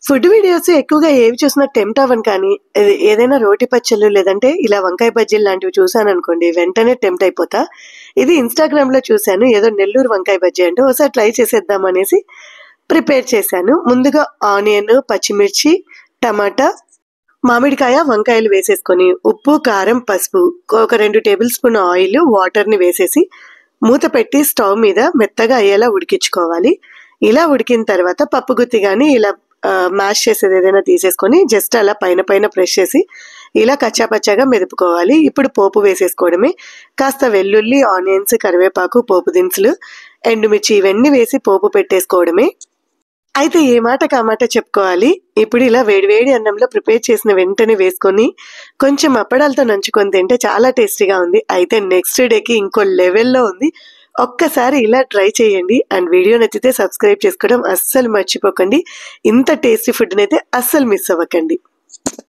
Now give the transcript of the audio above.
Food videos ఎక్కువగా ఏవి చూసినా టెంప్ట్ అవ్వను కానీ, ఏదైనా రోటి పచ్చళ్ళు లేదంటే ఇలా వంకాయ బజ్జీలు లాంటివి చూసాననుకోండి వెంటనే టెంప్ట్ అయిపోతా. ఇది ఇన్‌స్టాగ్రామ్‌లో చూసాను. ఏదో నెల్లూరు వంకాయ బజ్జీ అంట. ఒకసారి ట్రై చేసేద్దాం అనేసి ప్రిపేర్ చేశాను. ముందుగా ఆనియన్, పచ్చిమిర్చి, టమాటా, మామిడికాయ, వంకాయలు వేసేసుకొని ఉప్పు, కారం, పసుపు, ఒక 2 టేబుల్ స్పూన్ ఆయిల్, వాటర్‌ని వేసేసి మూత పెట్టి స్టవ్ మీద మెత్తగా అయ్యేలా ఉడికించుకోవాలి. ఇలా ఉడికిన తర్వాత పప్పు గుత్తి గాని ఇలా మ్యాష్ చేసేది ఏదైనా తీసేసుకొని జస్ట్ అలా పైన పైన ప్రెస్ చేసి ఇలా కచ్చాపచ్చాగా మెదుపుకోవాలి. ఇప్పుడు పోపు వేసేసుకోవడమే. కాస్త వెల్లుల్లి, ఆనియన్స్, కరివేపాకు, పోపు దినుసులు, ఎండుమిర్చి ఇవన్నీ వేసి పోపు పెట్టేసుకోవడమే. అయితే ఏ మాట కామాట చెప్పుకోవాలి. ఇప్పుడు ఇలా వేడివేడి అన్నంలో ప్రిపేర్ చేసిన వెంటనే వేసుకొని కొంచెం అప్పడాలతో నంచుకొని తింటే చాలా టేస్టీగా ఉంది. అయితే నెక్స్ట్ డేకి ఇంకో లెవెల్లో ఉంది. ఒక్కసారి ఇలా ట్రై చేయండి. అండ్ వీడియో నచ్చితే సబ్స్క్రైబ్ చేసుకోవడం అస్సలు మర్చిపోకండి. ఇంత టేస్టీ ఫుడ్‌నైతే అస్సలు మిస్ అవ్వకండి.